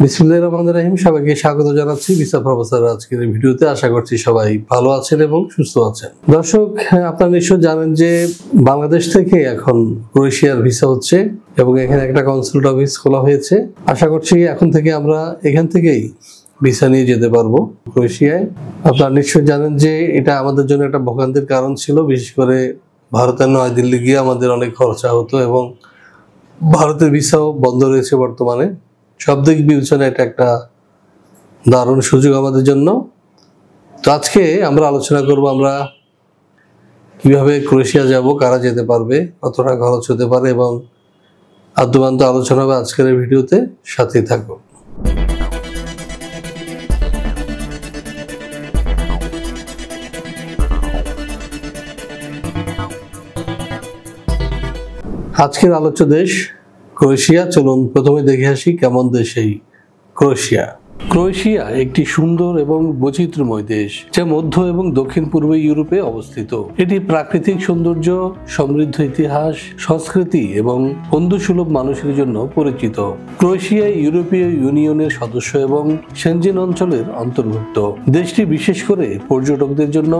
বিসমিল্লাহির রহমানির রহিম। সবাইকে স্বাগত জানাচ্ছি ভিসা প্রফেসর আজকের এই ভিডিওতে। আশা করছি সবাই ভালো আছেন এবং সুস্থ আছেন। দর্শক, আপনারা নিশ্চয় জানেন যে বাংলাদেশ থেকে এখন ক্রোয়েশিয়ার ভিসা হচ্ছে এবং এখানে একটা কনসুলেট অফিস খোলা হয়েছে। আশা করছি এখন থেকে আমরা এখান থেকেই ভিসা নিয়ে যেতে পারবো ক্রোয়েশিয়ায়। আপনারা নিশ্চয় জানেন যে এটা আমাদের জন্য একটা ভোগান্তির কারণ ছিল, বিশেষ করে ভারতের নয়াদিল্লি গিয়ে আমাদের অনেক খরচা হতো এবং ভারতের ভিসাও বন্ধ রয়েছে বর্তমানে। সব দিক বিবেচনায় এটা একটা দারুণ সুযোগ আমাদের জন্য। তো আজকে আমরা আলোচনা করব আমরা কিভাবে ক্রোয়েশিয়া যাব, কারা যেতে পারবে, কতটা খরচ হতে পারে এবং আদ্যবান্ত আলোচনা হবে আজকের এই ভিডিওতে। সাথেই থাকবো। আজকের আলোচ্য দেশ ক্রোয়েশিয়া। চলুন প্রথমে দেখে আসি কেমন দেশ এই ক্রোয়েশিয়া। ক্রোয়েশিয়া একটি সুন্দর এবং বৈচিত্র্যময় দেশ যা মধ্য এবং দক্ষিণ পূর্ব ইউরোপে অবস্থিত। এটি প্রাকৃতিক সৌন্দর্য, সমৃদ্ধ ইতিহাস, সংস্কৃতি এবং বন্ধুসুলভ মানুষের জন্য পরিচিত। ক্রোয়েশিয়া ইউরোপীয় ইউনিয়নের সদস্য এবং সেনজেন অঞ্চলের অন্তর্ভুক্ত। দেশটি বিশেষ করে পর্যটকদের জন্য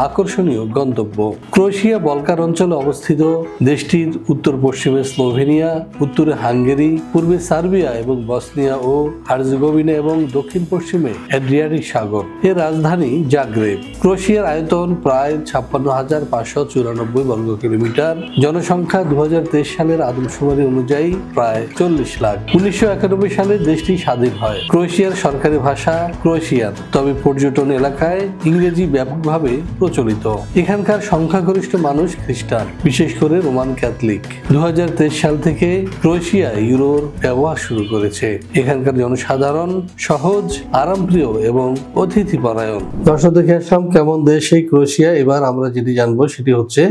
আকর্ষণীয় গন্তব্য। ক্রোয়েশিয়া বলকান অঞ্চলে অবস্থিত। দেশটির উত্তর পশ্চিমে স্লোভেনিয়া, উত্তরে হাঙ্গেরি, পূর্বে সার্বিয়া এবং বসনিয়া ও হার্জেগোভিনা এবং দক্ষিণ পশ্চিমে অ্যাড্রিয়াটিক সাগর। এর রাজধানী জাগ্রেব। ক্রোয়েশিয়ার আয়তন প্রায় 56,594 বর্গ কিলোমিটার। জনসংখ্যা 2023 সালের আদমশুমারি অনুযায়ী প্রায় 40 লাখ। 1991 সালে দেশটি স্বাধীন হয়। ক্রোয়েশিয়ার সরকারি ভাষা ক্রোয়েশিয়ান, তবে পর্যটন এলাকায় ইংরেজি ব্যাপকভাবে প্রচলিত। এখানকার সংখ্যাগরিষ্ঠ মানুষ খ্রিস্টান, বিশেষ করে রোমান ক্যাথলিক। 2023 সাল থেকে ক্রোয়েশিয়া ইউরোর ব্যবহার শুরু করেছে। এখানকার জনসাধারণ সহজ, আরামপ্রিয় এবং অতিথিপরায়ণ। দর্শক, দেখে আসলাম কেমন দেশ এই ক্রোয়েশিয়া। এবার আমরা যেটি জানবো সেটি হচ্ছে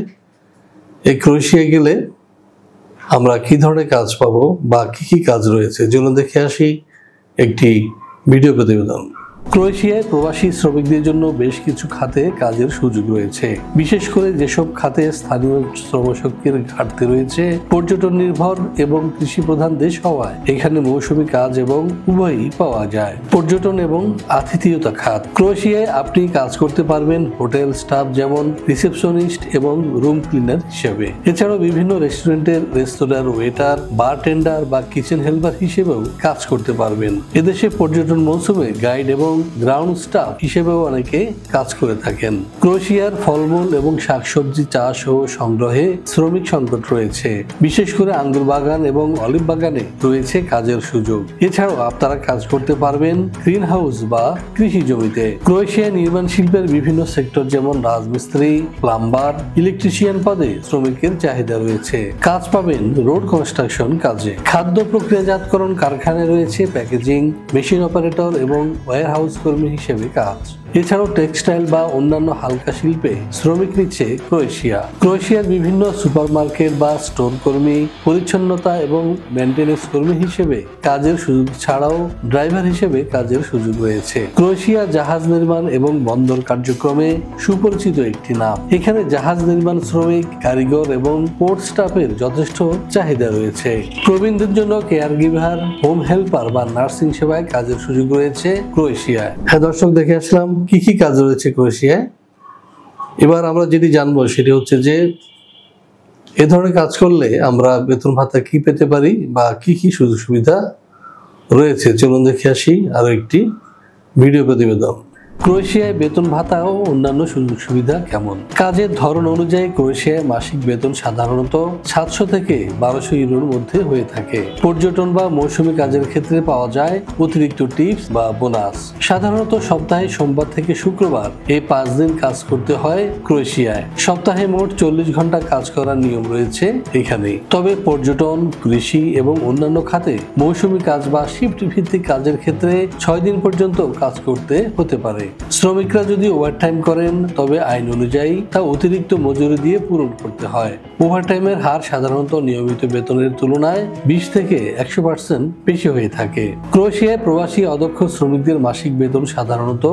এই ক্রোয়েশিয়া গেলে আমরা কি ধরনের কাজ পাবো বা কি কি কাজ রয়েছে। জন্য দেখে আসি একটি ভিডিও প্রতিবেদন। ক্রোয়েশিয়ায় প্রবাসী শ্রমিকদের জন্য বেশ কিছু খাতে কাজের সুযোগ রয়েছে, বিশেষ করে যেসব খাতে স্থানীয় শ্রমশক্তির ঘাটতি রয়েছে। পর্যটন নির্ভর এবং কৃষি প্রধান দেশ হওয়ায় এখানে মৌসুমী কাজ এবং উভয়ই পাওয়া যায়। পর্যটন এবং আতিথেয়তা খাত। ক্রোয়েশিয়ায় আপনি কাজ করতে পারবেন হোটেল স্টাফ, যেমন রিসেপশনিস্ট এবং রুম ক্লিনার হিসেবে। এছাড়াও বিভিন্ন রেস্টুরেন্টের রেস্তোরাঁর ওয়েটার, বারটেন্ডার বা কিচেন হেল্পার হিসেবেও কাজ করতে পারবেন। এদেশে পর্যটন মৌসুমে গাইড এবং গ্রাউন্ড স্টাফ হিসেবেও অনেকে কাজ করে থাকেন। ক্রোয়েশিয়ার ফলমূল এবং শাকসবজি চাষ ও সংগ্রহে শ্রমিক সংকট রয়েছে, বিশেষ করে আঙ্গুর বাগান এবং অলিভ বাগানে রয়েছে কাজের সুযোগ। এছাড়াও আপনারা কাজ করতে পারবেন গ্রিন হাউস বা কৃষি জমিতে। ক্রোয়েশিয়া নির্মাণ শিল্পের বিভিন্ন সেক্টর, যেমন রাজমিস্ত্রি, প্লাম্বার, ইলেকট্রিশিয়ান পদে শ্রমিকের চাহিদা রয়েছে। কাজ পাবেন রোড কনস্ট্রাকশন কাজে। খাদ্য প্রক্রিয়াজাতকরণ কারখানায় রয়েছে প্যাকেজিং, মেশিন অপারেটর এবং ওয়্যার হাউস কর্মী হিসেবে কাজ। এছাড়াও টেক্সটাইল বা অন্যান্য হালকা শিল্পে শ্রমিক নিচ্ছে ক্রোয়েশিয়া। ক্রোয়েশিয়ার বিভিন্ন সুপারমার্কেট বা স্টোর কর্মী, পরিচ্ছন্নতা এবং মেইনটেনেন্স কর্মী হিসেবে কাজের সুযোগ ছাড়াও ড্রাইভার হিসেবে কাজের সুযোগ রয়েছে। ক্রোয়েশিয়া জাহাজ নির্মাণ এবং বন্দর কার্যক্রমে সুপরিচিত একটি নাম। এখানে জাহাজ নির্মাণ শ্রমিক, কারিগর এবং পোর্ট স্টাফের যথেষ্ট চাহিদা রয়েছে। প্রবীণদের জন্য কেয়ার গিভার, হোম হেল্পার বা নার্সিং সেবায় কাজের সুযোগ রয়েছে ক্রোয়েশিয়ায়। হ্যাঁ দর্শক, দেখে আসলাম কি কি কাজ রয়েছে ক্রোয়েশিয়ায়। এবার আমরা যেটি জানবো সেটি হচ্ছে যে এ ধরনের কাজ করলে আমরা বেতন ভাতা কি পেতে পারি বা কি কি সুযোগ সুবিধা রয়েছে। চলুন দেখে আসি আরো একটি ভিডিও প্রতিবেদন। ক্রোয়েশিয়ায় বেতন ভাতা ও অন্যান্য সুযোগ সুবিধা কেমন। কাজের ধরন অনুযায়ী ক্রোয়েশিয়ায় মাসিক বেতন সাধারণত 700 থেকে 1200 ইউরোর মধ্যে হয়ে থাকে। পর্যটন বা মৌসুমী কাজের ক্ষেত্রে পাওয়া যায় অতিরিক্ত টিপস বা বোনাস। সাধারণত সপ্তাহে সোমবার থেকে শুক্রবার এই 5 দিন কাজ করতে হয় ক্রোয়েশিয়ায়। সপ্তাহে মোট 40 ঘন্টা কাজ করার নিয়ম রয়েছে এখানে। তবে পর্যটন, কৃষি এবং অন্যান্য খাতে মৌসুমী কাজ বা শিফট ভিত্তিক কাজের ক্ষেত্রে 6 দিন পর্যন্ত কাজ করতে হতে পারে। শ্রমিকরা যদি ওভারটাইম করেন তবে আইন অনুযায়ী তা অতিরিক্ত মজুরি দিয়ে পূরণ করতে হয়। ওভারটাইমের হার সাধারণত নিয়মিত বেতনের তুলনায় 20 থেকে 100% বেশি হয়ে থাকে। ক্রোয়েশিয়ায় প্রবাসী অদক্ষ শ্রমিকদের মাসিক বেতন সাধারণত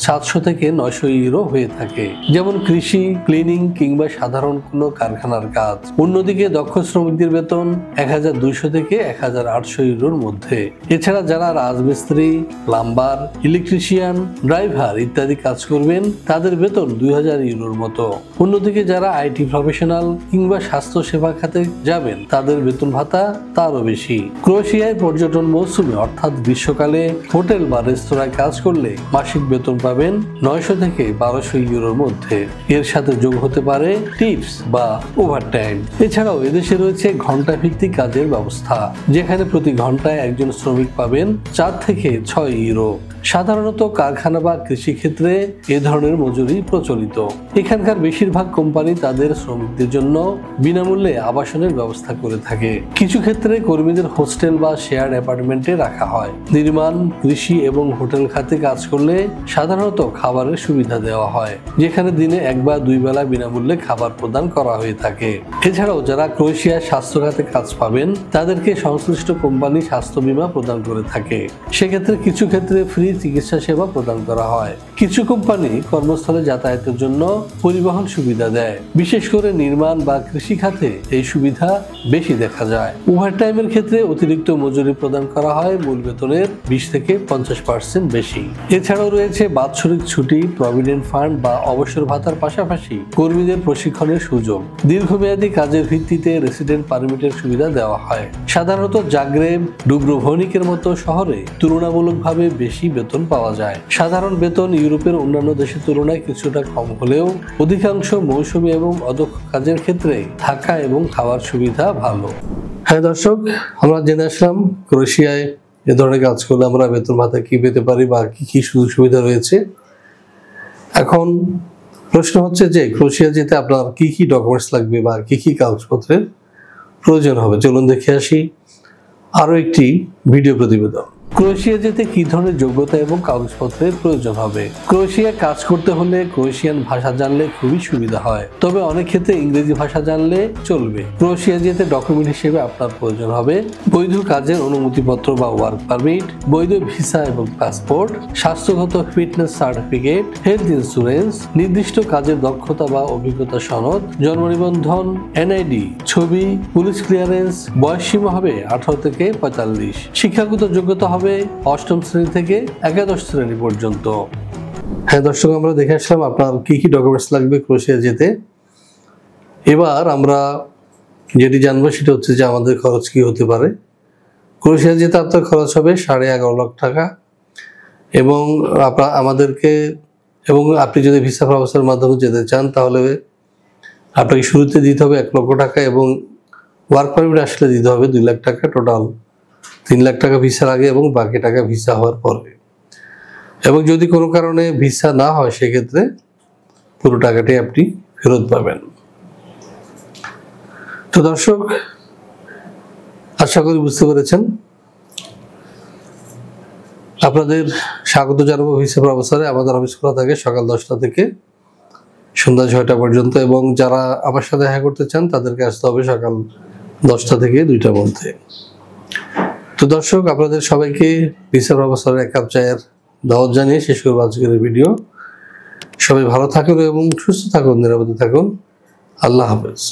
700 থেকে 900 ইউরো হয়ে থাকে, যেমন কৃষি, ক্লিনিং কিংবা সাধারণ কোনো কারখানার কাজ। অন্যদিকে দক্ষ শ্রমিকদের বেতন 1200 থেকে 1800 ইউরোর মধ্যে। এছাড়া যারা রাজমিস্ত্রি, প্লাম্বার, ইলেকট্রিশিয়ান, ড্রাইভার ইত্যাদি কাজ করবেন তাদের বেতন 2000 ইউরোর মতো। অন্যদিকে যারা আইটি প্রফেশনাল কিংবা স্বাস্থ্য সেবা খাতে যাবেন তাদের বেতন ভাতা তারও বেশি। ক্রোয়েশিয়ায় পর্যটন মৌসুমে অর্থাৎ গ্রীষ্মকালে হোটেল বা রেস্তোরাঁয় কাজ করলে মাসিক বেতন পাবেন 900 থেকে 1200 ইউরোর মধ্যে। এর সাথে যোগ হতে পারে টিপস বা ওভারটাইম। এছাড়াও এদেশে রয়েছে ঘন্টা ভিত্তিক কাজের ব্যবস্থা, যেখানে প্রতি ঘন্টায় একজন শ্রমিক পাবেন 4 থেকে 6 ইউরো। সাধারণত কারখানা বা কৃষি ক্ষেত্রে এ ধরনের মজুরি প্রচলিত। এখানকার বেশিরভাগ কোম্পানি তাদের শ্রমিকদের জন্য বিনামূল্যে আবাসনের ব্যবস্থা করে থাকে। কিছু ক্ষেত্রে কর্মীদের হোস্টেল বা শেয়ার্ড অ্যাপার্টমেন্টে রাখা হয়। নির্মাণ, কৃষি এবং হোটেল খাতে কাজ করলে সাধারণত খাবারের সুবিধা দেওয়া হয়, যেখানে দিনে 1 বা 2 বেলা বিনামূল্যে খাবার প্রদান করা হয়ে থাকে। এছাড়াও যারা ক্রোয়েশিয়ার স্বাস্থ্য খাতে কাজ পাবেন তাদেরকে সংশ্লিষ্ট কোম্পানি স্বাস্থ্য বীমা প্রদান করে থাকে। সেক্ষেত্রে কিছু ক্ষেত্রে ফ্রি চিকিৎসা সেবা প্রদান করা হয়। কিছু কোম্পানি কর্মস্থলে যাতায়াতের জন্য পরিবহন সুবিধা দেয়। বিশেষ করে নির্মাণ বা কৃষি খাতে এই সুবিধা বেশি দেখা যায়। ওভারটাইমের ক্ষেত্রে অতিরিক্ত মজুরি প্রদান করা হয় মূল বেতনের 20 থেকে 50% বেশি। এছাড়াও রয়েছে বাৎসরিক ছুটি, প্রভিডেন্ট ফান্ড বা অবসর ভাতার পাশাপাশি কর্মীদের প্রশিক্ষণের সুযোগ। দীর্ঘমেয়াদী কাজের ভিত্তিতে রেসিডেন্ট পারমিটের সুবিধা দেওয়া হয়। সাধারণত জাগ্রেব, ডুব্রোভনিকের মতো শহরে তুলনামূলকভাবে বেশি বেতন পাওয়া যায়। সাধারণ বেতন ইউরোপের অন্যান্য দেশের তুলনায় কিছুটা কম হলেও অধিকাংশ মৌসুমী এবং অদক্ষ কাজের ক্ষেত্রে থাকা এবং খাওয়ার সুবিধা ভালো। হ্যাঁ দর্শক, আমরা জেনে আসলাম ক্রোয়েশিয়ায় এ ধরনের কাজ করলে আমরা বেতন ভাতা কি পেতে পারি বা কি কি সুযোগ সুবিধা রয়েছে। এখন প্রশ্ন হচ্ছে যে ক্রোয়েশিয়া যেতে আপনার কি কি ডকুমেন্টস লাগবে বা কি কি কাগজপত্রের প্রয়োজন হবে। চলুন দেখে আসি আরো একটি ভিডিও প্রতিবেদন। ক্রোয়েশিয়া যেতে কি ধরনের যোগ্যতা এবং কাগজপত্রের প্রয়োজন হবে। ক্রোয়েশিয়া কাজ করতে হলে ক্রোয়েশিয়ান ভাষা জানলে খুবই সুবিধা হয়, তবে অনেক ক্ষেত্রে ইংরেজি ভাষা জানলে চলবে। ক্রোয়েশিয়া যেতে ডকুমেন্ট হিসেবে আপনার প্রয়োজন হবে বৈধ কাজের অনুমতিপত্র বা ওয়ার্ক পারমিট, বৈধ ভিসা এবং পাসপোর্ট, স্বাস্থ্যগত ফিটনেস সার্টিফিকেট, হেলথ ইন্স্যুরেন্স, নির্দিষ্ট কাজের দক্ষতা বা অভিজ্ঞতা সনদ, জন্ম নিবন্ধন, এনআইডি, ছবি, পুলিশ ক্লিয়ারেন্স। বয়সসীমা হবে 18 থেকে 45। শিক্ষাগত যোগ্যতা হবে 8ম শ্রেণী থেকে একাদশ শ্রেণী পর্যন্ত। হ্যাঁ দর্শক, আমরা দেখে আসলাম আপনার কি কি ডকুমেন্টস লাগবে ক্রোয়েশিয়া যেতে। এবার আমরা যেটি জানবো সেটা হচ্ছে যে আমাদের খরচ কি হতে পারে। ক্রোয়েশিয়া যেতে আপনার খরচ হবে 11.5 লাখ টাকা এবং আপনি যদি ভিসা ব্যবস্থার মাধ্যমে যেতে চান তাহলে আপনাকে শুরুতে দিতে হবে 1 লক্ষ টাকা এবং ওয়ার্ক পারমিট আসলে দিতে হবে 2 লাখ টাকা। টোটাল 3 লাখ টাকা ভিসার আগে এবং বাকি টাকা ভিসা হওয়ার পরে। এবং যদি কোনো কারণে ভিসা না হয় সেক্ষেত্রে পুরো টাকাটি আপনি ফেরত পাবেন। তো দর্শক, আশা করি বুঝতে পেরেছেন। আপনাদের স্বাগত জানাবো ভিসা প্রফেসরে। আমাদের অফিস খোলা থাকে সকাল 10টা থেকে সন্ধ্যা 6টা পর্যন্ত এবং যারা আমার সাথে দেখা করতে চান তাদেরকে আসতে হবে সকাল 10টা থেকে 2টার মধ্যে। তো দর্শক, আপনাদের সবাইকে ভিসা প্রফেসরের 1 কাপ চায়ের দাওয়াত জানিয়ে শেষ করব আজকের ভিডিও। সবাই ভালো থাকুন এবং সুস্থ থাকুন, নিরাপদে থাকুন। আল্লাহ হাফেজ।